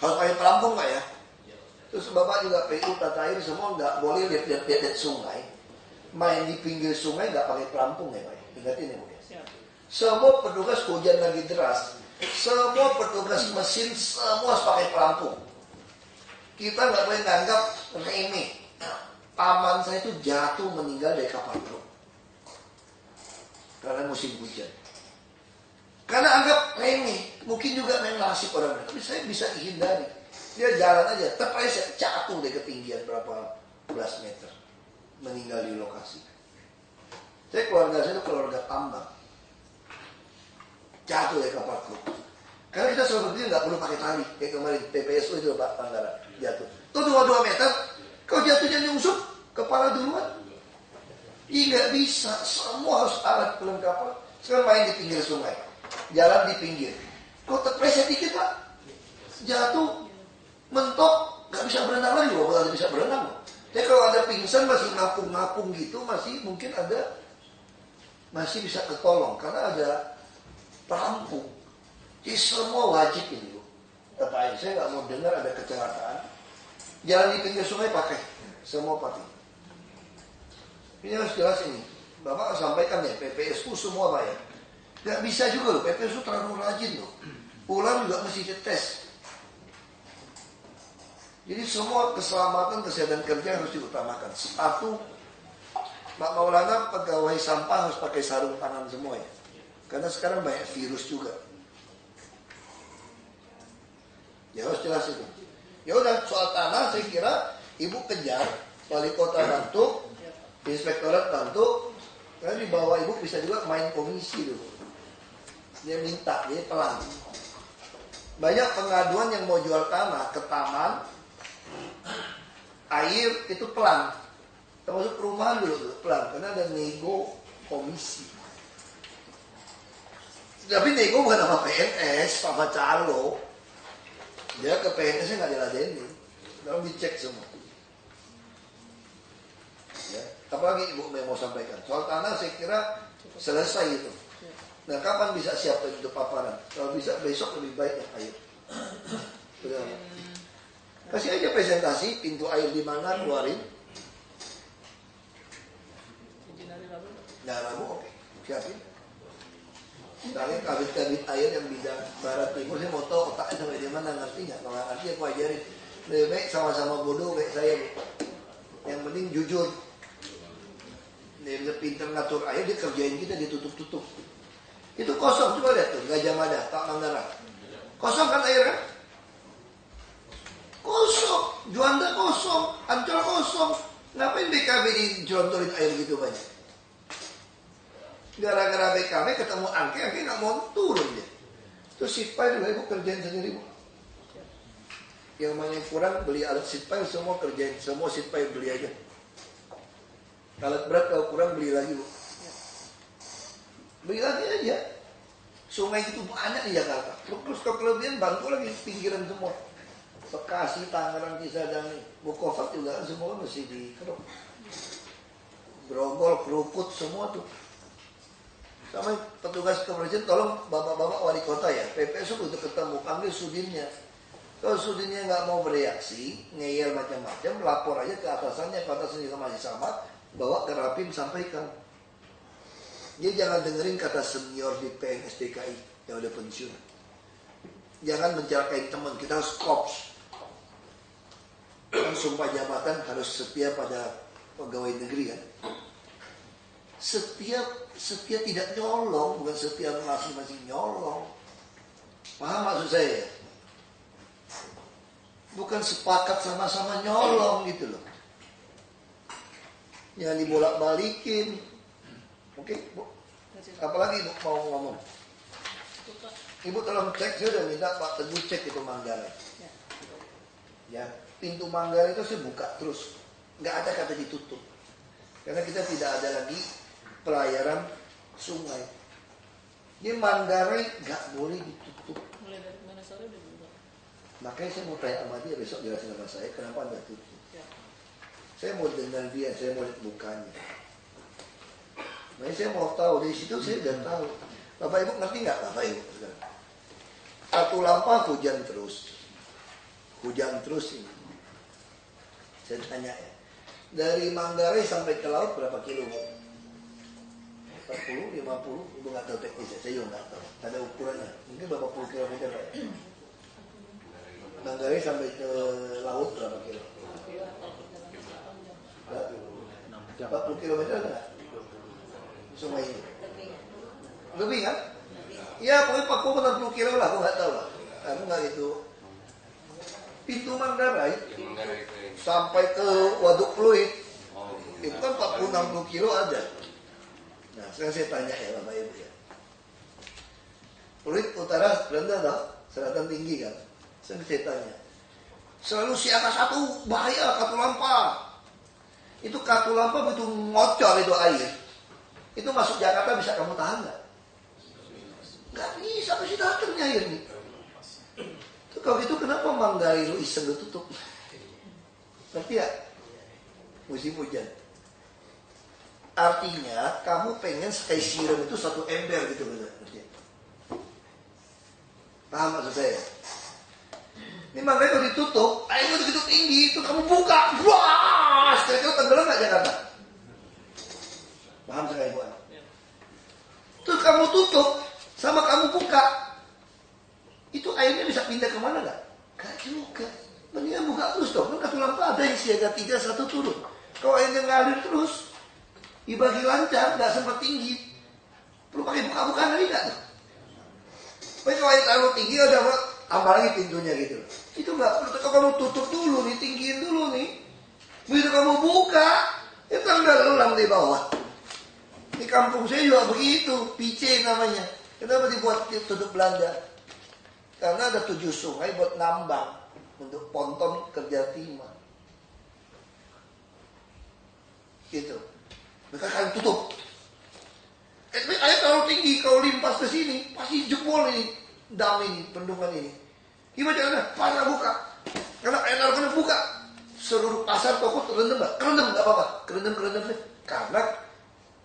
Harus pakai pelampung nggak ya? Terus Bapak juga PU tata air semua nggak boleh lihat sungai. Main di pinggir sungai nggak pakai pelampung ya Pak. Ingatin ya Bu. Semua petugas hujan lagi deras, semua petugas mesin semua harus pakai pelampung. Kita nggak boleh nganggap remeh. Paman saya itu jatuh meninggal dari kapal truk karena musim hujan. Karena anggap remeh, mungkin juga main nasib orang lain. Tapi saya bisa hindari. Dia jalan aja, terpleset jatuh dari ketinggian berapa belas meter, meninggal di lokasi. Keluarga saya itu keluarga tambang, jatuh dari kapal truk. Karena kita selalu berpikir nggak perlu pakai tali. Kayak kemarin PPSU itu Pak Panggara jatuh. Tuh 2 meter, kau jatuhnya nyungsuk kepala duluan. Ih nggak bisa, semua harus alat perlengkapan. Sekarang main di pinggir sungai, jalan di pinggir. Kau terpleset dikit Pak, jatuh, mentok, nggak bisa berenang lagi. Nggak bisa berenang. Jadi kalau ada pingsan masih ngapung-ngapung gitu, masih mungkin ada, masih bisa ketolong karena ada pelampung. Jadi semua wajib ini Bu. Tetapi saya nggak mau dengar ada kecelakaan. Jalan di pinggir sungai pakai, semua pakai. Ini harus jelas ini. Bapak sampaikan ya, PPSU semua bayar. Nggak bisa juga loh, PPSU terlalu rajin loh. Pulang juga mesti dites. Jadi semua keselamatan kesehatan kerja harus diutamakan. Satu, Pak Maulana pegawai sampah harus pakai sarung tangan semua ya. Karena sekarang banyak virus juga. Ya harus jelas itu. Ya udah, soal tanah saya kira Ibu kejar, wali kota bantu, inspektorat bantu, karena di bawah Ibu bisa juga main komisi dulu. Dia minta, dia pelan. Banyak pengaduan yang mau jual tanah ke taman, air itu pelan. Termasuk perumahan dulu pelan, karena ada nego komisi. Tapi nego bukan sama PNS, sama calo. Dia ke PNS-nya nggak diladenin, lalu dicek semua. Ya, apalagi Ibu mau sampaikan soal tanah, saya kira selesai itu. Nah, kapan bisa siap untuk paparan? Kalau bisa besok lebih baik ya air. Kasih aja presentasi pintu air di mana, keluarin. Nah, Rabu oke, siapin. Kalian kabit-kabit air yang bidang barat timur, saya mau tahu otaknya sampai di mana, ngerti nggak? Kalau ngerti aku ajarin. Lebih baik sama-sama bodoh kayak saya. Yang penting jujur. Dia pintar ngatur air, dia kerjain kita, ditutup-tutup. Itu kosong, coba lihat tuh, Gajah Mada, Pak Manggarai. Kosong kan air kan? Kosong, Juanda kosong, Ancol kosong. Ngapain BKB dijelontorin air gitu banyak? Gara-gara BKB ketemu angke nggak mau turun dia. Terus sitpile juga Ibu kerjain sendiri Bu. Yang mana yang kurang beli alat sitpile, semua kerjain, semua sitpile beli aja. Alat berat kalau kurang beli lagi Bu. Beli lagi aja. Sungai itu banyak di Jakarta. Terus kelebihan bantu lagi pinggiran semua. Bekasi, Tangerang, Cisadane, Bukofat juga semua mesti dikeruk. Grogol, Krukut semua tuh. Sama petugas kebersihan, tolong bapak-bapak wali kota ya, PPSU untuk ketemu, panggil sudinnya. Kalau sudinnya nggak mau bereaksi, ngeyel macam-macam, lapor aja ke atasannya juga masih sama, bawa ke Rapim sampaikan. Dia jangan dengerin kata senior di PNS DKI yang udah pensiun. Jangan mencelakai teman, kita harus kops. Kan sumpah jabatan harus setia pada pegawai negeri kan. Setia tidak nyolong, bukan setia masing-masing nyolong. Paham maksud saya? Bukan sepakat sama-sama nyolong gitu loh. Yang dibolak-balikin. Oke, Bu. Apalagi Ibu mau ngomong? Ibu tolong cek, saya udah minta Pak Teguh cek itu Manggarai. Ya, pintu Manggarai itu saya buka terus. Nggak ada kata ditutup. Karena kita tidak ada lagi pelayaran sungai. Ini Manggarai nggak boleh ditutup. Mulai dari mana sore udah buka. Makanya saya mau tanya sama dia besok jelasin sama saya kenapa nggak tutup. Ya. Saya mau dengar dia, saya mau lihat mukanya. Makanya saya mau tahu dari situ saya udah tahu. Bapak Ibu ngerti nggak Bapak Ibu? Satu lampah hujan terus. hujan terus ini. Saya tanya ya, dari Manggarai sampai ke laut berapa kilo? 40, 50, ibu nggak tahu teknisnya, saya juga nggak tahu. Ada ukurannya, mungkin berapa puluh kilometer Pak. Manggarai sampai ke laut berapa kilo? 40 kilometer enggak? Sungai ini. Lebih kan? Ya pokoknya 40 kilo lah, aku nggak tahu lah. Aku nggak itu. Pintu Manggarai sampai ke Waduk Pluit itu kan 40-60 kilo ada. Nah sekarang saya tanya ya Bapak Ibu ya. Pluit utara rendah tau, selatan tinggi kan. Sekarang saya tanya, selalu siaga satu bahaya Katulampa. Itu Katulampa begitu ngocor itu air, itu masuk Jakarta bisa kamu tahan nggak? Nggak bisa, pasti datangnya air nih. Itu kalau gitu kenapa Manggarai lu iseng lu tutup? Ngerti ya? Musim hujan. Artinya kamu pengen sekali siram itu satu ember gitu loh. Paham maksud saya? Ini Manggarai kalau ditutup, airnya begitu tinggi itu kamu buka, wah, kira-kira tenggelam nggak Jakarta? Paham sekali Bu? Terus kamu tutup sama kamu buka, itu airnya bisa pindah kemana nggak? Nggak juga. Mendingan buka terus dong. Kan Katulampa ada yang siaga 3, 1 turun. Kalau airnya ngalir terus, dibagi lancar, nggak sempat tinggi. Perlu pakai buka-bukaan lagi nggak tuh? Tapi kalau air terlalu tinggi, ada tambah lagi pintunya gitu. Itu nggak perlu. Kalau kamu tutup dulu nih, tinggiin dulu nih. Begitu kamu buka, itu tenggelam di bawah. Di kampung saya juga begitu, PC namanya. Kenapa dibuat tutup Belanda? Karena ada 7 sungai buat nambang untuk ponton kerja timah. Gitu. Mereka akan tutup. Tapi air terlalu tinggi, kalau limpas ke sini pasti jebol ini dam ini, bendungan ini. Gimana caranya? Pasar buka. Karena air terlalu kena buka, seluruh pasar toko terendam nggak? Kerendam nggak apa-apa. Kerendam. Karena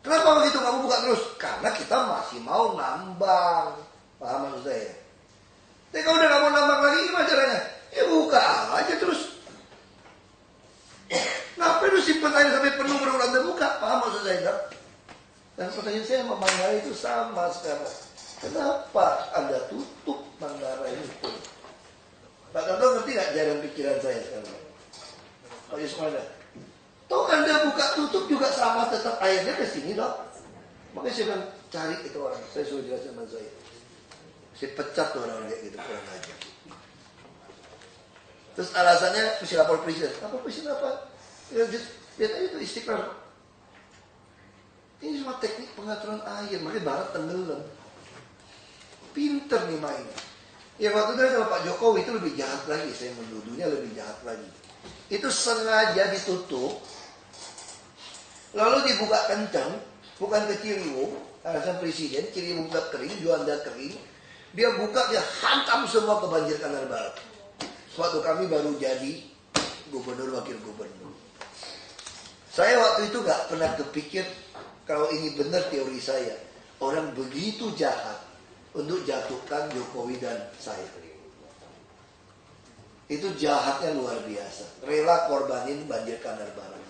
kenapa begitu kamu buka terus? Karena kita masih mau nambang. Paham maksud saya? Tapi kalau udah gak mau nambang lagi gimana caranya? Ya buka aja terus. Ngapain lu simpen air sampai penuh baru Anda buka? Paham maksud saya kan? Dan pertanyaan saya sama Manggarai itu sama sekarang. Kenapa Anda tutup Manggarai itu? Pak Tanto ngerti gak jalan pikiran saya sekarang? Pak Yusmada. Toh Anda buka tutup juga sama, tetap airnya ke sini dong. Makanya saya bilang cari itu orang. Saya suruh jelasin sama saya. Saya pecat tuh orang kayak gitu, kurang aja. Terus alasannya mesti lapor presiden. Lapor presiden apa? Ya, lihat aja itu Istiqlal. Ini cuma teknik pengaturan air, makanya barat tenggelam. Pinter nih mainnya. Ya waktu itu sama Pak Jokowi itu lebih jahat lagi, saya menuduhnya lebih jahat lagi. Itu sengaja ditutup, lalu dibuka kencang, bukan ke Ciliwung, alasan presiden, Ciliwung udah kering, Juanda kering. Dia buka, dia hantam semua ke banjir Kanal Barat. Waktu kami baru jadi gubernur, wakil gubernur. Saya waktu itu gak pernah kepikir kalau ini benar teori saya. Orang begitu jahat untuk jatuhkan Jokowi dan saya. Itu jahatnya luar biasa. Rela korbanin banjir Kanal Barat.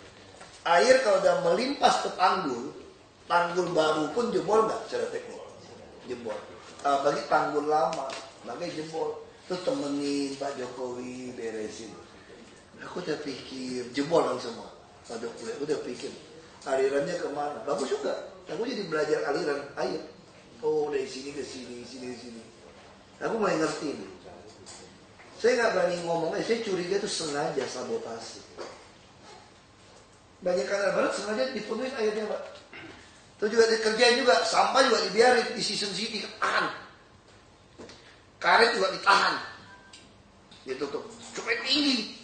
Air kalau udah melimpas ke tanggul baru pun jebol gak secara teknik? Jebol. Bagi tanggul lama, makanya jebol. Terus temenin Pak Jokowi beresin. Aku udah pikir jebol semua. Aku udah pikir alirannya kemana? Bagus juga. Aku jadi belajar aliran air. Oh dari sini ke sini, sini ke sini. Aku mulai ngerti nih. Saya nggak berani ngomongnya. Saya curiga itu sengaja sabotase. Banyak Kanal Barat sengaja dipenuhin airnya Pak. Terus juga dikerjain juga, sampah juga dibiarin di season city, tahan. Karet juga ditahan. Ditutup. Supaya tinggi.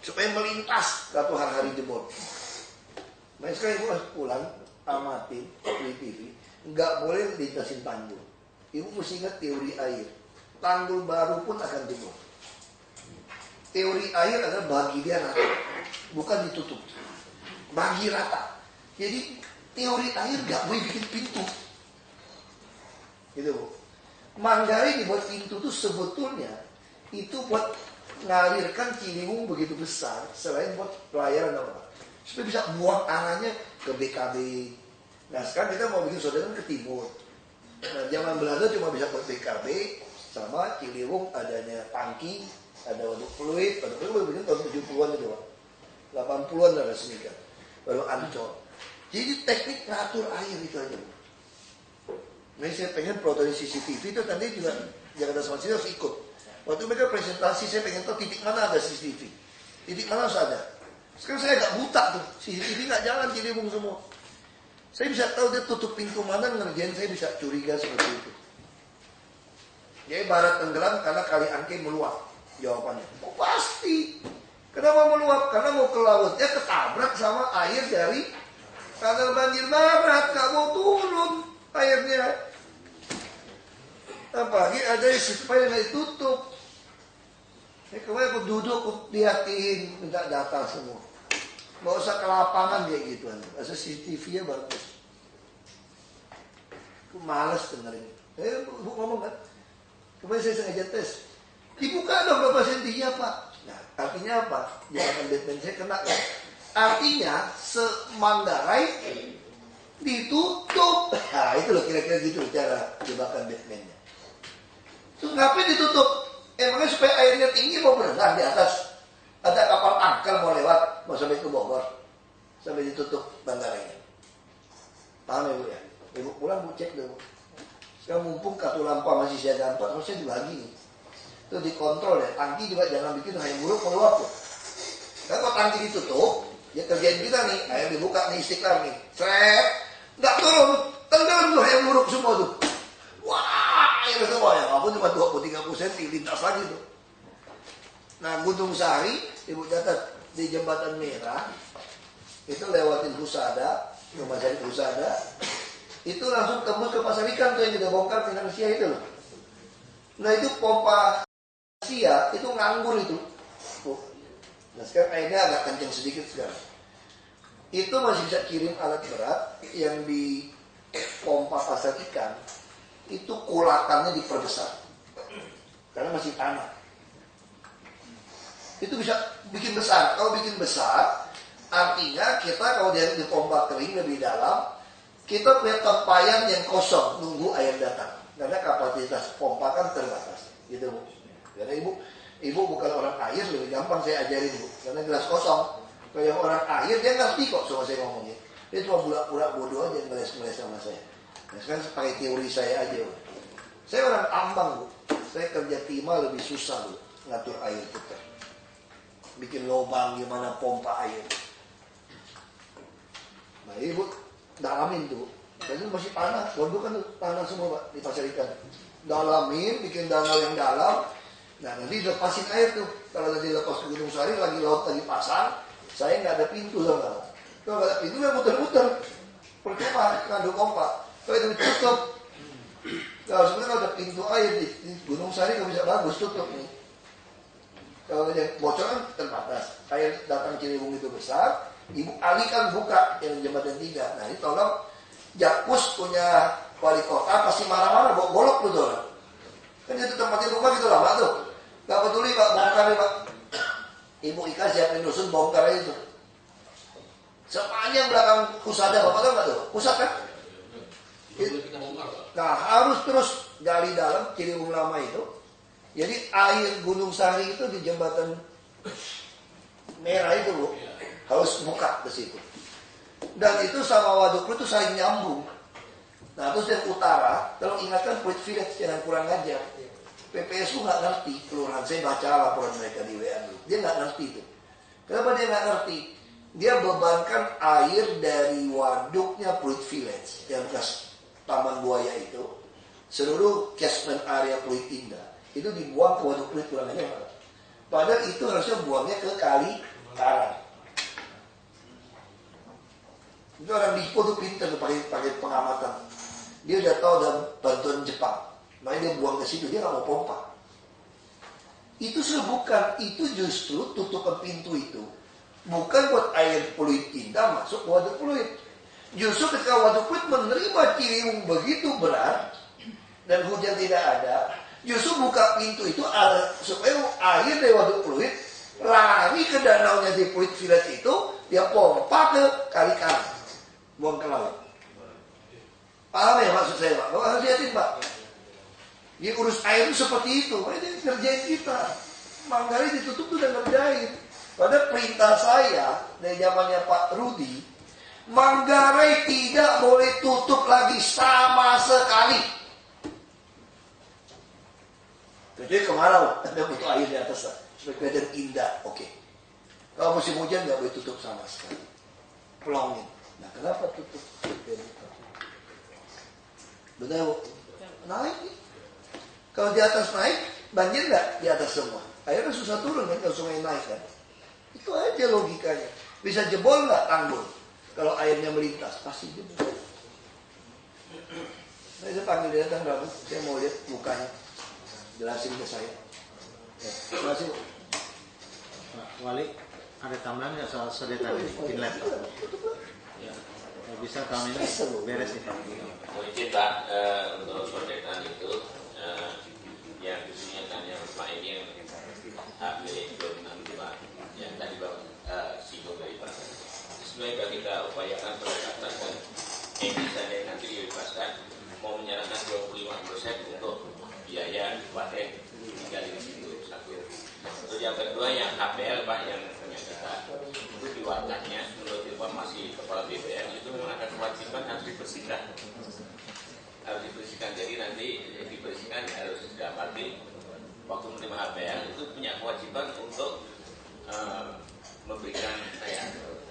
Supaya melintas satu hari-hari jebol. Nah sekarang ibu harus pulang, amatin, beli TV. Nggak boleh lintasin tanggul. Ibu mesti ingat teori air. Tanggul baru pun akan jebol. Teori air adalah bagi dia rata. Bukan ditutup. Bagi rata. Jadi teori air gak boleh bikin pintu. Gitu Bu. Manggarai dibuat pintu itu sebetulnya itu buat ngalirkan Ciliwung begitu besar, selain buat pelayaran apa, supaya bisa buang arahnya ke BKB. Nah sekarang kita mau bikin sodetan ke timur. Nah zaman Belanda cuma bisa buat BKB, sama Ciliwung adanya tangki, ada waduk fluid baru bikin tahun 70-an itu Pak. 80-an dah resmi kan, baru Ancol. Jadi teknik ngatur air itu aja. Nah saya pengen prototipe CCTV itu nanti juga Jakarta Smart City harus ikut. Waktu mereka presentasi saya pengen tahu titik mana ada CCTV, titik mana harus ada. Sekarang saya agak buta tuh, CCTV nggak jalan Ciliwung semua. Saya bisa tahu dia tutup pintu mana ngerjain, saya bisa curiga seperti itu. Jadi barat tenggelam karena kali Angke meluap. Jawabannya, oh pasti. Kenapa meluap? Karena mau ke lautnya ketabrak sama air dari kanal banjir barat, nggak mau turun airnya. Apalagi ada yang supaya nggak ditutup. Kemarin aku duduk, aku liatin, minta data semua. Nggak usah ke lapangan kayak gitu. Asal CCTV-nya bagus. Aku males dengerin. Bu ngomong kan. Kemarin saya sengaja tes. Dibuka dong berapa senti ya Pak. Nah artinya apa? Jangan Batman saya kena kan. Artinya semanggarai ditutup. Nah itu loh kira-kira gitu cara jebakan Batman-nya. Terus ngapain ditutup? Emangnya supaya airnya tinggi mau berenang di atas. Ada kapal angker mau lewat, mau sampai ke Bogor. Sampai ditutup banggarainya. Paham ya Bu ya? Ibu pulang Bu cek dulu. Sekarang mumpung kartu lampa masih siaga 4, harusnya dibagi. Itu dikontrol ya. Tangki juga jangan bikin hayam buruk meluap tuh. Karena kalau tangki ditutup, ya kerjaan kita nih, air dibuka nih Istiqlal nih. Sret, nggak turun, tenggelam tuh hayam buruk semua tuh. Wah, air semua ya. Aku cuma 20-30 cm lintas lagi tuh. Nah, Gunung Sari, Ibu catat di Jembatan Merah, itu lewatin Husada, rumah sakit Husada, itu langsung tembus ke pasar ikan tuh yang kita bongkar finansia itu loh. Nah itu pompa Sia itu nganggur itu. Nah sekarang airnya agak kencang sedikit sekarang. Itu masih bisa kirim alat berat yang di pompa pasar ikan. Itu kulakannya diperbesar karena masih tanah. Itu bisa bikin besar. Kalau bikin besar, artinya kita kalau dia di pompa kering lebih dalam, kita punya tempayan yang kosong nunggu air datang. Karena kapasitas pompa kan terbatas, gitu Bu. Karena ibu bukan orang air, lebih gampang saya ajarin Bu. Karena gelas kosong. Kalau yang orang air dia ngerti kok sama saya ngomongnya. Dia cuma pura-pura bodoh aja ngeles-ngeles sama saya. Nah sekarang pakai teori saya aja Bu. Saya orang ambang Bu. Saya kerja timah lebih susah Bu ngatur air kita. Bikin lubang gimana pompa air. Nah ibu dalamin tuh. Dan itu masih tanah, waduh kan tanah semua Pak di pasar ikan. Dalamin, bikin danau yang dalam. Nah nanti lepasin air tuh. Kalau nanti lepas ke Gunung Sari, lagi laut lagi pasang, saya nggak ada pintu sama. Kalau nggak ada pintu ya muter-muter. Percuma ngadu pompa. Kalau itu tutup. Kalau sebenarnya ada pintu air di Gunung Sari nggak bisa bagus tutup nih. Kalau yang bocoran terbatas. Air datang Ciliwung itu besar, ibu alihkan buka yang jembatan 3. Nah ini tolong. Jakpus punya wali kota pasti marah-marah, bolok tuh orang. Kan itu tempatin rumah gitu lama tuh. Gak peduli Pak, bongkar ya Pak. Ibu Ika siapin dusun bongkar itu. Sepanjang belakang Husada, Bapak tahu nggak tuh? Pusat kan? Nah harus terus gali dalam Ciliwung lama itu. Jadi air Gunung Sari itu di jembatan Merah itu Bu, harus buka ke situ. Dan itu sama Waduk Pluit itu saling nyambung. Nah terus yang utara, kalau ingatkan Pluit Village jangan kurang ajar. PPSU nggak ngerti, kelurahan saya baca laporan mereka di WA dulu. Dia nggak ngerti itu. Kenapa dia nggak ngerti? Dia bebankan air dari waduknya Pluit Village yang bekas Taman Buaya itu, seluruh catchment area Pluit Indah itu dibuang ke Waduk Pluit kurang aja. Padahal itu harusnya buangnya ke Kali Karang. Itu orang di Ipo tuh pintar pakai pengamatan. Dia udah tahu ada bantuan Jepang, makanya dia buang ke situ, dia nggak mau pompa. Itu bukan, itu justru tutupan pintu itu bukan buat air Pluit Indah masuk ke Waduk Pluit. Justru ketika Waduk Pluit menerima Ciliwung begitu berat dan hujan tidak ada, Justru buka pintu itu supaya air dari waduk Pluit lari ke danaunya di Pluit Village itu, dia pompa ke kali Karang, buang ke laut. Paham ya maksud saya Pak? Bapak harus lihatin Pak. Jadi urus air itu seperti itu. Ini ngerjain kita. Manggarai ditutup tuh udah ngerjain. Pada perintah saya dari zamannya Pak Rudi, Manggarai tidak boleh tutup lagi sama sekali. Jadi kemarau, Anda butuh air di atas lah, supaya kelihatan indah. Oke. Kalau musim hujan nggak boleh tutup sama sekali. Pelongin. Nah kenapa tutup? Benar Bu? Naik nih. Kalau di atas naik, banjir nggak di atas semua? Akhirnya susah turun kan kalau sungai naik kan? Itu aja logikanya. Bisa jebol nggak tanggul? Kalau airnya melintas, pasti jebol. Saya panggil dia datang Rabu, saya mau lihat mukanya. Jelasin ke saya. Ya, terima kasih. Pak Wali, ada tambahan nggak soal sodetan ini? Inlet, Pak? Ya, bisa tahun ini beres nih Pak. Mungkin Pak, untuk sodetan itu yang disunyikannya Pak ini yang HB 26 Pak, yang tadi Bapak singgung dari Pak. Sebenarnya kita upayakan pendekatan dan ini saya nanti dibebaskan mau menyerahkan 25% untuk biaya paten tinggal di situ satu. Terus yang kedua yang HPL Pak yang punya kita itu di wadahnya menurut informasi kepala BPN itu memang ada kewajiban harus dibersihkan. Harus dibersihkan, jadi nanti dibersihkan harus dapati waktu menerima HPL itu punya kewajiban untuk memberikan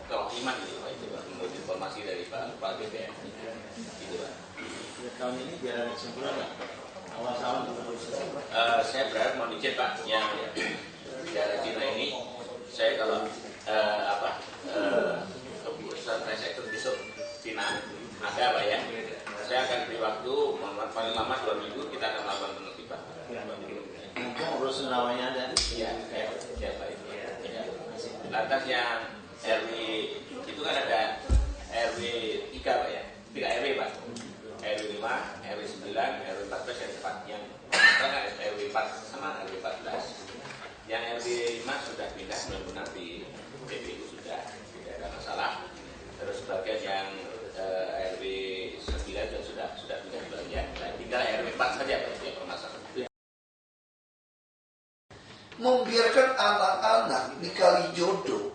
kewakiman gitu Pak, itu Pak, menurut informasi dari Pak Kepala BPN gitu Pak. Tahun ini biar ada kesimpulan nggak? Awal tahun saya berharap mau dicek Pak yang di daerah Cina ini saya kalau keputusan sektor besok Cina ada Pak ya, saya akan beri waktu paling lama 2 minggu kita akan melakukan penertiban. mumpung urusan rawanya ada. Iya, ya Pak itu. Ya. Lantas yang RW itu kan ada RW 3 Pak ya, 3 RW Pak. RW 5, RW 9, RW 14 yang cepat. Yang sekarang ada RW 4 sama RW 14. Yang RW 5 sudah pindah benar-benar di PPU sudah tidak ada masalah. Terus bagian yang RW 9 juga sudah pindah bagian. Nah, tinggal RW 4 saja Pak yang bermasalah. Membiarkan anak-anak di Kalijodo,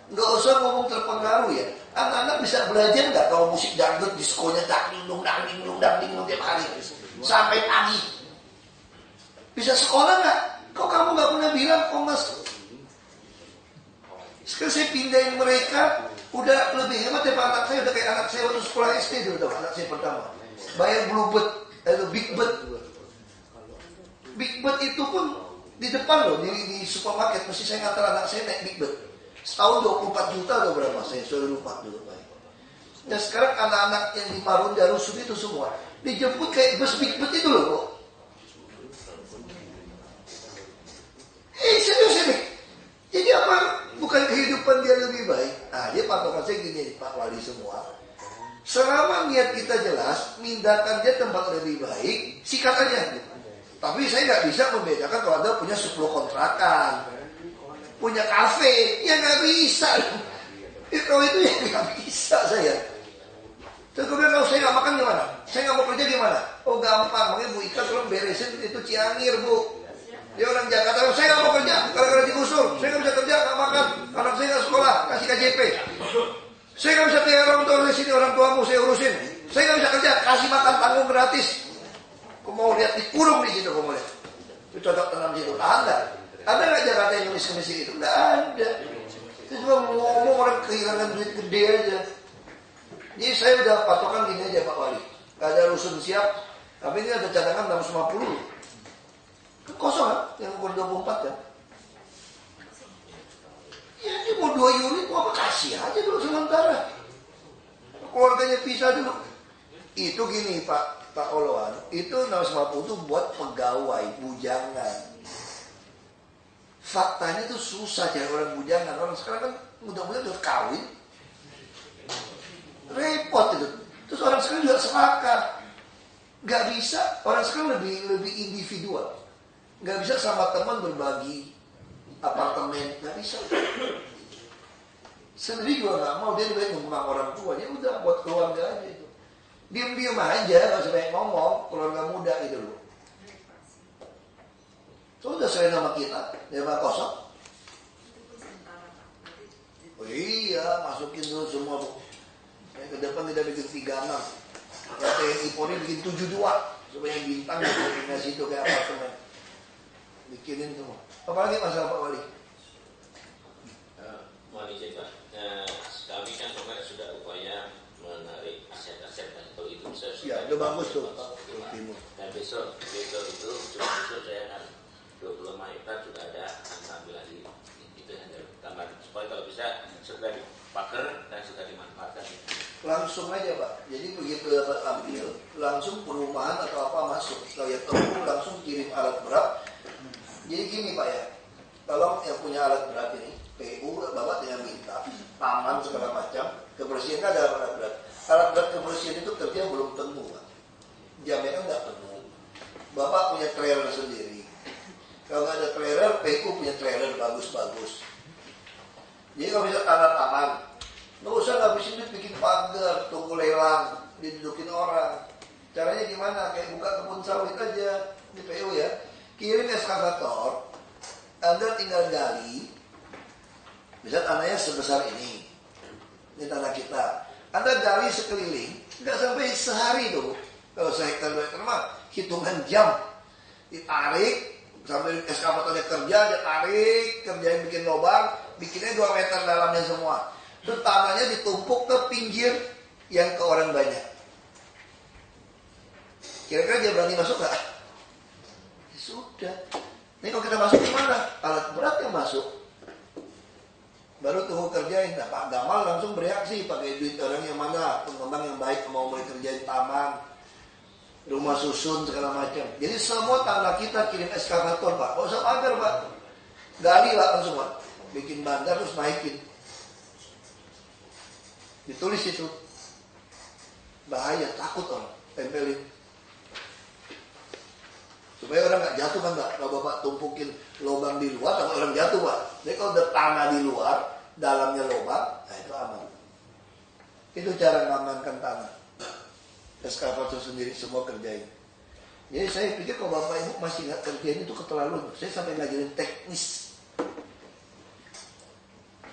nggak usah ngomong terpengaruh ya. Anak-anak bisa belajar nggak kalau musik dangdut diskonya dangding dong tiap hari sampai pagi? Bisa sekolah nggak? Kok kamu nggak pernah bilang Komnas? Sekarang saya pindahin mereka, udah lebih hebat ya Pak, anak saya udah kayak anak saya waktu sekolah SD dulu, anak saya pertama bayar Bluebird, Big Bird. Big Bird itu pun di depan loh, di supermarket, mesti saya ngantar anak saya naik Big Bird. Setahun 24 juta atau berapa, saya sudah lupa dulu Pak. Dan sekarang anak-anak yang di Marunda Rusun itu semua dijemput kayak bus Big Bird itu loh kok. Serius ini. Jadi apa? Bukan kehidupan dia lebih baik. Nah, dia patokan saya gini Pak Wali semua. Selama niat kita jelas, mindakan dia tempat lebih baik, sikat aja. Tapi saya nggak bisa membedakan kalau Anda punya 10 kontrakan, punya kafe, ya nggak bisa. Kalau itu ya nggak bisa saya. Terus kemudian kalau saya nggak makan gimana? Saya nggak mau kerja gimana? Oh gampang, makanya Bu Ika tolong beresin itu Ciangir Bu. Dia orang Jakarta, saya nggak mau kerja, gara-gara digusur, saya nggak bisa kerja, nggak makan, anak saya nggak sekolah, kasih KJP. Saya nggak bisa tinggal orang tua di sini, orang tuamu saya urusin. Saya nggak bisa kerja, kasih makan tanggung gratis. Kau mau lihat dikurung di situ, kau mau lihat. Itu cocok tanam situ, ada. Ada nggak Jakarta yang miskin-miskin itu? Nggak ada. Itu cuma ngomong orang kehilangan duit gede aja. Jadi saya udah patokan gini aja Pak Wali. Gak ada rusun siap, tapi ini ada cadangan 650. Kosong kan? Yang umur 24 ya. Ya dia mau 2 unit, mau apa kasih aja dulu sementara. Keluarganya pisah dulu. Itu gini Pak Oloan, itu 650 itu buat pegawai bujangan. Faktanya itu susah cari orang bujangan. Orang sekarang kan mudah-mudahan udah kawin. Repot itu. Terus orang sekarang juga serakah. Nggak bisa, orang sekarang lebih individual. Nggak bisa sama teman berbagi apartemen, nggak bisa. Sendiri juga nggak mau, dia lebih ngembang orang tua, dia udah buat keluarga aja itu. Diam-diam aja, nggak usah banyak ngomong, keluarga muda itu loh. Sudah selain nama kita, nama kosong. Oh iya, masukin dulu semua bu. Ke depan tidak bikin 36. Ya TNI Polri bikin 72 supaya bintang di situ kayak apartemen. Bikinin semua. Apalagi masalah Pak Wali? Wali Pak, kami kan kemarin sudah upaya menarik aset-aset atau itu bisa. Ya, udah bagus tuh. Dan besok itu cuma besok saya akan 25 hektar sudah ada akan ambil lagi. Itu yang tambah supaya kalau bisa segera dipakai dan segera dimanfaatkan. Langsung aja Pak. Jadi begitu dapat ambil, langsung perumahan atau apa masuk. Kalau yang tahu langsung kirim alat berat. Jadi gini Pak ya, tolong yang punya alat berat ini, PU Bapak tinggal minta taman segala macam. Kebersihan ada alat berat. Alat berat kebersihan itu kerja belum penuh Pak. Jamnya nggak penuh. Bapak punya trailer sendiri. Kalau nggak ada trailer, PU punya trailer bagus-bagus. Jadi kalau bisa tanda tangan, nggak usah ngabisin duit bikin pagar, tunggu lelang, didudukin orang. Caranya gimana? Kayak buka kebun sawit aja di PU ya. Kirim eskavator, Anda tinggal gali. Bisa tanahnya sebesar ini. Ini tanah kita. Anda gali sekeliling, nggak sampai sehari tuh. Kalau sehektar 2 hektar mah hitungan jam. Ditarik, sambil eskavatornya kerja, dia tarik, kerjain bikin lubang, bikinnya 2 meter dalamnya semua. Terus tanahnya ditumpuk ke pinggir yang ke orang banyak. Kira-kira dia berani masuk nggak? Ya sudah. Ini kalau kita masuk gimana? Alat berat yang masuk. Baru tunggu kerjain. Nah, Pak Gamal langsung bereaksi pakai duit orang yang mana, pengembang yang baik mau mulai kerjain taman, rumah susun segala macam. Jadi semua tanah kita kirim eskavator Pak. Gak usah pagar Pak. Gali Pak langsung Pak. Bikin bandar terus naikin. Ditulis itu. Bahaya, takut orang. Tempelin. Supaya orang gak jatuh kan Pak. Kalau Bapak tumpukin lubang di luar, takut orang jatuh Pak. Jadi kalau ada tanah di luar, dalamnya lubang, nah itu aman. Itu cara mengamankan tanah. Eskavator sendiri semua kerjain. Jadi saya pikir kalau Bapak Ibu masih nggak kerjain itu keterlaluan. Saya sampai ngajarin teknis.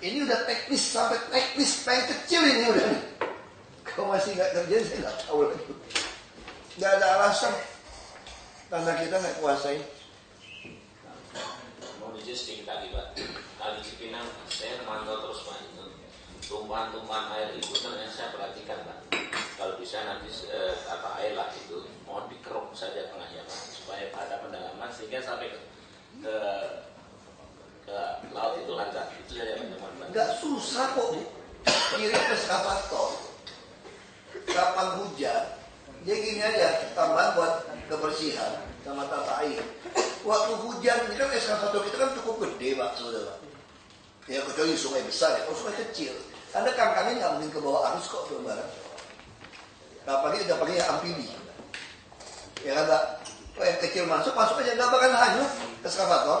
Ini udah teknis sampai teknis paling kecil ini udah. Kalau masih nggak kerjain saya nggak tahu lagi. Nggak ada alasan tanah kita nggak kuasain. Mau dijelasin sedikit lagi Pak. Kali Cipinang saya memantau terus Pak itu. Tumpahan-tumpahan air itu ternyata saya perhatikan Pak. Kalau bisa nanti air lah itu mohon dikeruk saja tengahnya Pak, supaya ada pendalaman sehingga sampai ke laut itu lancar. Itu saja teman-teman. Nggak susah kok kirim eskavator kapan hujan. Jadi gini aja, tambahan buat kebersihan sama tata air. Waktu hujan ini kan eskavator kita kan cukup gede Pak saudara. Ya kecuali sungai besar ya, kalau sungai kecil, Anda kangkangnya nggak mungkin ke bawah arus kok ke barat. Apalagi udah pakai amfibi. Ya kan Pak? Kalau yang kecil masuk aja nggak bakal hanyut eskavator.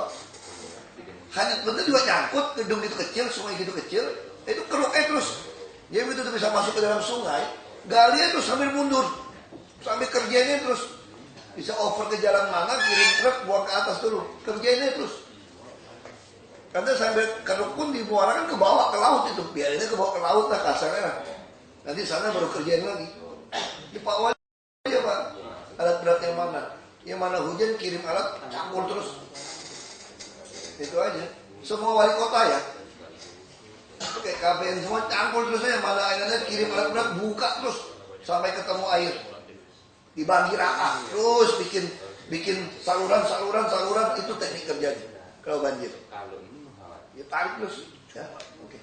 Hanyut betul juga nyangkut, gedung gitu kecil, sungai gitu kecil, itu keruk terus. Dia begitu bisa masuk ke dalam sungai, gali terus sambil mundur, sambil kerjanya terus bisa over ke jalan mana, kirim truk buang ke atas dulu, kerjanya terus. Karena sambil keruk pun dimuarakan ke bawah ke laut itu, biarinnya ke bawah ke laut lah kasarnya. Nanti sana baru kerjain lagi. Di Pak Wali aja Pak, alat berat yang mana? Yang mana hujan kirim alat campur terus. Itu aja. Semua wali kota ya. Oke, KPN semua campur terus aja. Mana airnya kirim alat berat buka terus sampai ketemu air. Dibagi rata terus bikin saluran itu teknik kerjanya. Kalau banjir. Ya tarik terus. Ya, oke.